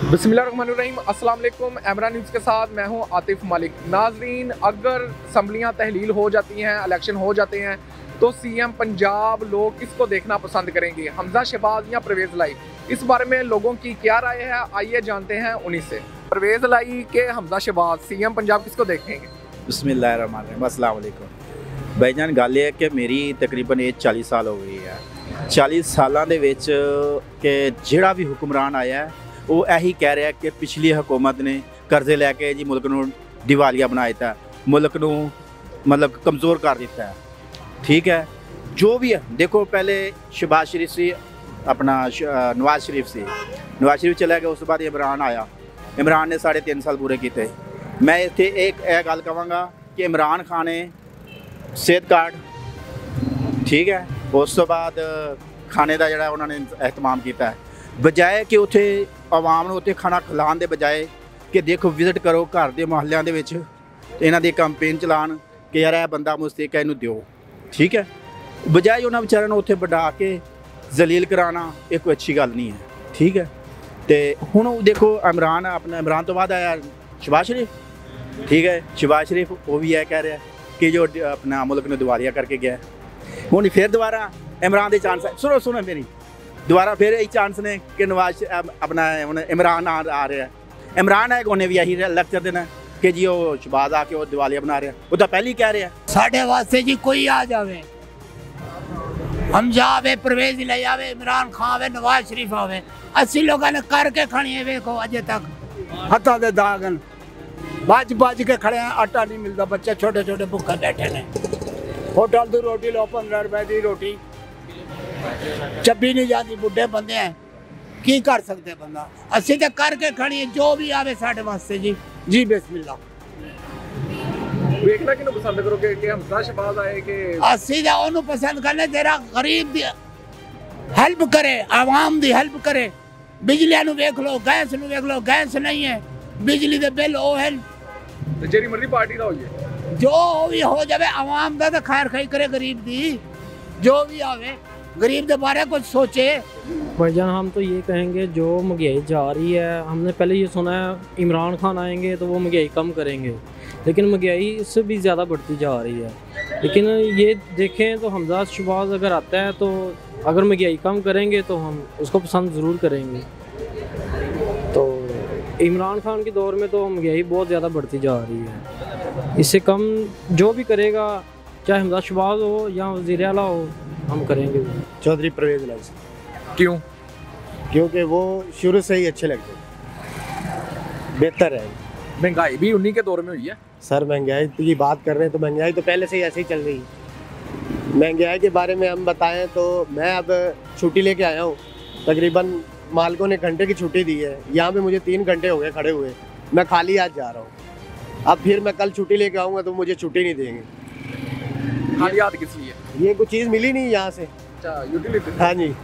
बिस्मिल्लाहिर्रहमानिर्रहीम, अस्सलाम वालेकुम। एमरान न्यूज़ के साथ मैं हूं आतिफ मलिक। नाजरीन, अगर असम्बलियां तहलील हो जाती हैं, इलेक्शन हो जाते हैं, तो सीएम पंजाब लोग किसको देखना पसंद करेंगे, हमजा शहबाज या परवेज़ लाई? इस बारे में लोगों की क्या राय है, आइए जानते हैं उन्हीं से। परवेज़ लाई के हमजा शहबाज, सीएम पंजाब किसको देखेंगे? बिस्मिल्लाहिर्रहमानिर्रहीम, अस्सलाम वालेकुम। भाईजान, गल है कि मेरी तकरीबन एज 40 साल हो गई है। 40 सालों के विच कि जिहड़ा भी हुक्मरान आया है वो यही कह रहा है कि पिछली हुकूमत ने कर्जे लैके जी मुल्क नूं दिवालिया बना दिता, मुल्क नूं मतलब कमज़ोर कर दिता है। ठीक है, जो भी है, देखो पहले शहबाज शरीफ से अपना नवाज शरीफ से नवाज शरीफ चला गया, उस बाद इमरान आया। इमरान ने 3.5 साल पूरे किए। मैं इत्थे एक गल कहांगा कि इमरान खान ने सेहत कार्ड, ठीक है, उस तो बाद खाने का जोड़ा उन्होंने एहतमाम किया है, बजाय कि उत्थे आवाम नूं उत्थे खाना खिलाने के बजाय कि देखो विजिट करो घर के मुहल्लियां दे विच, इन्हां दी कैंपेन चलान कि यार यह बंदा मुस्तक है, इनू दिओ। ठीक है, बजाय उन्होंने बेचारिਆਂ ਨੂੰ उत्थे बढ़ा के जलील कराना ये कोई अच्छी गल नहीं है। ठीक है, तो हुण देखो इमरान तो बाद आया शहबाज शरीफ। ठीक है, शहबाज शरीफ वो भी यह कह रहा है कि जो अपना मुल्क ने दिवालिया करके गया, हुण फिर दोबारा इमरान के चांस है। सुनो मेरी, दोबारा फिर यही चांस ने कि नवाज अपना इमरान आ रहा है। इमरान है उन्हें भी यही लेक्चर देना कि जी वो शहबाज आके वो दिवालिया बना रहा है, वो तो पहले ही कह रहे हैं। साढ़े वास्ते जी कोई आ जावे, हम जावे, परवेज ले जावे, इमरान खान आवे, नवाज शरीफ आवे, 80 लोगों ने करके खड़ी है। देखो अजे तक हथा दे दागन बज के खड़े हैं, आटा नहीं मिलता, बच्चे छोटे छोटे भुखे बैठे ने। होटल की रोटी लो 15 रुपए की रोटी चब्बी नहीं जाती, बुढ़े बंदे हैं, की कर सकते बंदा। असी तो करके खड़ी है, जो भी आवे साढ़े वास्ते जी बिस्मिल्लाह। देखना किन्नू पसंद करोगे कि हमजा शहबाज आए कि असी तो ओनू पसंद करने, तेरा गरीब दी हेल्प करे, आवाम दी हेल्प करे। बिजलियां नू वेख लो, गैस नू वेख लो, गैस नहीं है, बिजली दे बिल ओ है, जेरी मर्जी पार्टी का होइए, जो भी हो जावे आवाम दा तो खैर खई करे, गरीब दी जो भी आवे गरीब के बारे कुछ सोचे। भाईजान, हम तो ये कहेंगे जो महंगाई जा रही है, हमने पहले ये सुना है इमरान खान आएंगे तो वो महंगाई कम करेंगे, लेकिन महंगाई इससे भी ज़्यादा बढ़ती जा रही है। लेकिन ये देखें तो हमजा शहबाज अगर आता है तो अगर महंगाई कम करेंगे तो हम उसको पसंद ज़रूर करेंगे। तो इमरान खान के दौर में तो महंगाई बहुत ज़्यादा बढ़ती जा रही है, इससे कम जो भी करेगा, चाहे हमजा शहबाज हो या वज़ीर आला हो, हम करेंगे। चौधरी परवेज लाई। क्यों? क्योंकि वो शुरू से ही अच्छे लगते, बेहतर है। महंगाई भी उन्हीं के दौर में हुई है। सर, महंगाई की बात कर रहे हैं तो महंगाई तो पहले से ही ऐसे ही चल रही है। महंगाई के बारे में हम बताएं तो मैं अब छुट्टी लेके आया हूँ, तकरीबन मालिकों ने घंटे की छुट्टी दी है, यहाँ पे मुझे 3 घंटे हो गए खड़े हुए, मैं खाली आज जा रहा हूँ। अब फिर मैं कल छुट्टी लेके आऊँगा तो मुझे छुट्टी नहीं देंगे। खाली हाथ किस लिए? ये कुछ चीज़ मिली नहीं यहाँ से। अच्छा, यूटिलिटी। हाँ जी,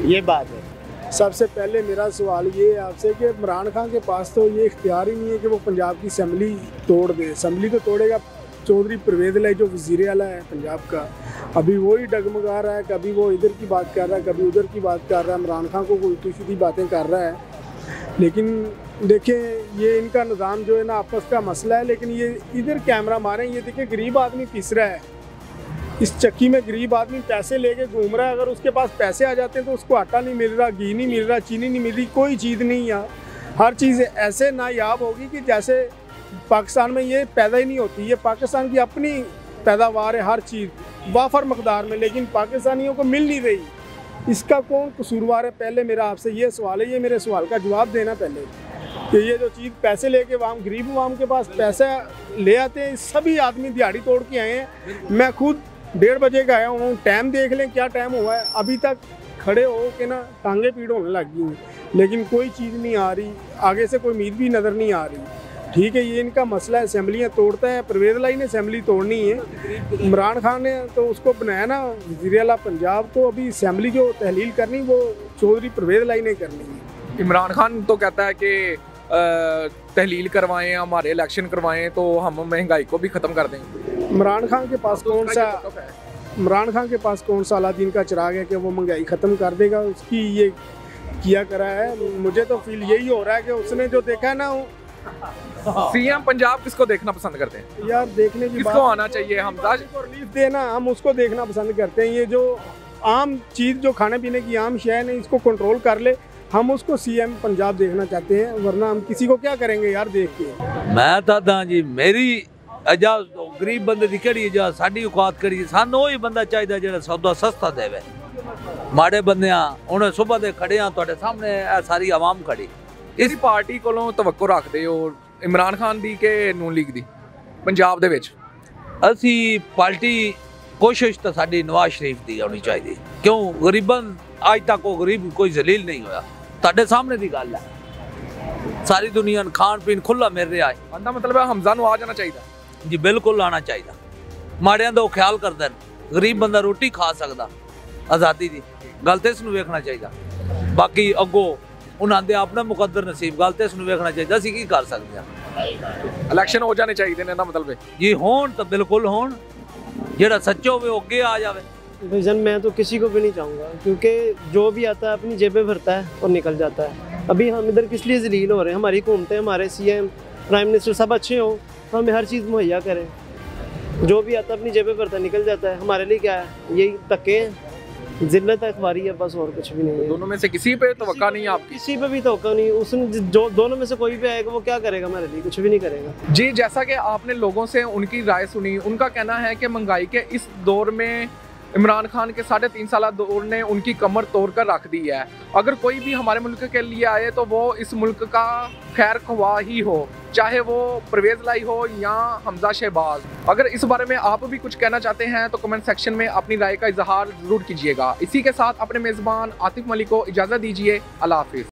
ये बात है। सबसे पहले मेरा सवाल ये है आपसे कि इमरान खान के पास तो ये इख्तियार ही नहीं है कि वो पंजाब की असम्बली तोड़ दे। असम्बली तो तोड़ेगा चौधरी परवेज़ लाई, जो वज़ीर आला है पंजाब का। अभी वो ही डगमगा रहा है, कभी वो इधर की बात कर रहा है, कभी उधर की बात कर रहा है, इमरान खान को उल्टी सीधी बातें कर रहा है। लेकिन देखें, ये इनका निज़ाम जो है ना, आपस का मसला है। लेकिन ये इधर कैमरा मारें, ये देखें गरीब आदमी पिस रहा है, इस चक्की में गरीब आदमी पैसे लेके घूम रहा है। अगर उसके पास पैसे आ जाते हैं तो उसको आटा नहीं मिल रहा, घी नहीं मिल रहा, चीनी नहीं मिल रही, कोई चीज़ नहीं है। हर चीज़ ऐसे नायाब होगी कि जैसे पाकिस्तान में ये पैदा ही नहीं होती। ये पाकिस्तान की अपनी पैदावार है, हर चीज़ वाफर मकदार में, लेकिन पाकिस्तानियों को मिल नहीं रही। इसका कौन कसूरवार है? पहले मेरा आपसे ये सवाल है, ये मेरे सवाल का जवाब देना पहले, कि ये जो चीज़ पैसे लेके वाम गरीब वाम के पास पैसा ले आते हैं, सभी आदमी दिहाड़ी तोड़ के आए हैं। मैं खुद 1:30 बजे का आया हूँ, टाइम देख लें क्या टाइम हुआ है, अभी तक खड़े हो के ना टांगे पीड़ होने लग गई हैं, लेकिन कोई चीज़ नहीं आ रही, आगे से कोई उम्मीद भी नज़र नहीं आ रही। ठीक है, ये इनका मसला है, असम्बलियाँ तोड़ता है। परवेज़ लाई ने असम्बली तोड़नी है, इमरान खान ने तो उसको बनाया ना वज़ीर आला पंजाब, तो अभी असम्बली जो तहलील करनी वो चौधरी परवेज़ लाई ने करनी है। इमरान खान तो कहता है कि तहलील करवाएं, हमारे इलेक्शन करवाएं तो हम महंगाई को भी ख़त्म कर देंगे। इमरान खान के पास कौन सा अलादीन का चिराग है कि वो महंगाई ख़त्म कर देगा? उसकी ये किया करा है। मुझे तो फील यही हो रहा है कि उसने जो देखा है ना सीएम पंजाब किसको देखना पसंद करते हैं? यार देखने की किसको आना चाहिए? हमजा को रिलीफ देना, हम उसको देखना पसंद करते हैं। ये जो आम चीज़ जो खाने पीने की आम शय ने इसको कंट्रोल कर ले, हम उसको सीएम पंजाब देखना चाहते हैं, वरना हम किसी को क्या करेंगे यार देख के। मैं तो जी मेरी अजा गरीब बंदे की कड़ी जा साड़ी औकात करी सानू वही बंदा चाहिए जो सौदा सस्ता देवे। माड़े बंदे उन्हें सुबह दे खड़े तुहाडे सामने सारी आवाम खड़ी। इस पार्टी कोलों तवक्को रखते हो इमरान खान दी के नून लीग दी पंजाब दे विच? असी पार्टी कोशिश तो साडी नवाज शरीफ की होनी चाहिए, क्यों गरीबन अज तक वो गरीब कोई जलील नहीं होया। तुहाडे सामने की गल है, सारी दुनिया खान पीन खुला मिल रहा है। कहने मतलब है हमजा नू आ जाना चाहिए जी, बिल्कुल आना चाहिए। माड़ियां दा ख्याल करदे, गरीब बंदा रोटी खा सकदा, आज़ादी दी गल ते इसनूं वेखना चाहिए। बाकी अगो उन्हां दे अपना मुकद्दर नसीब, गल ते इसनूं वेखना चाहिए। असीं की कर सकदे हां? इलेक्शन हो जाने चाहिए ने ना मतलब जी होण तो बिल्कुल होण, जेड़ा सच्चा होवे अगे आ जावे। विजन मैं तो किसी को भी नहीं चाहूँगा, क्योंकि जो भी आता है अपनी जेबें भरता है और निकल जाता है। अभी हम इधर किस लिए जलील हो रहे हैं? हमारी हुकूमतें, हमारे सीएम, प्राइम मिनिस्टर सब अच्छे हों तो हमें हर चीज़ मुहैया करें। जो भी आता है अपनी जेबें भरता निकल जाता है। हमारे लिए क्या है? यही धक्के हैं, जिल्लत अखबारी है, बस और कुछ भी नहीं है। दोनों में से किसी पे तवक्का नहीं है आपकी? किसी पे भी तवक्का नहीं। उसने जो दोनों में से कोई भी आएगा वो क्या करेगा हमारे लिए? कुछ भी नहीं करेगा। जी, जैसा कि आपने लोगों से उनकी राय सुनी, उनका कहना है कि महंगाई के इस दौर में इमरान खान के 3.5 साल दौर ने उनकी कमर तोड़ कर रख दी है। अगर कोई भी हमारे मुल्क के लिए आए तो वो इस मुल्क का खैर ख्वाह ही हो, चाहे वो परवेज़ लाई हो या हमजा शहबाज। अगर इस बारे में आप भी कुछ कहना चाहते हैं तो कमेंट सेक्शन में अपनी राय का इजहार ज़रूर कीजिएगा। इसी के साथ अपने मेज़बान आतिफ मलिक को इजाज़त दीजिए। अल्लाह हाफिज़।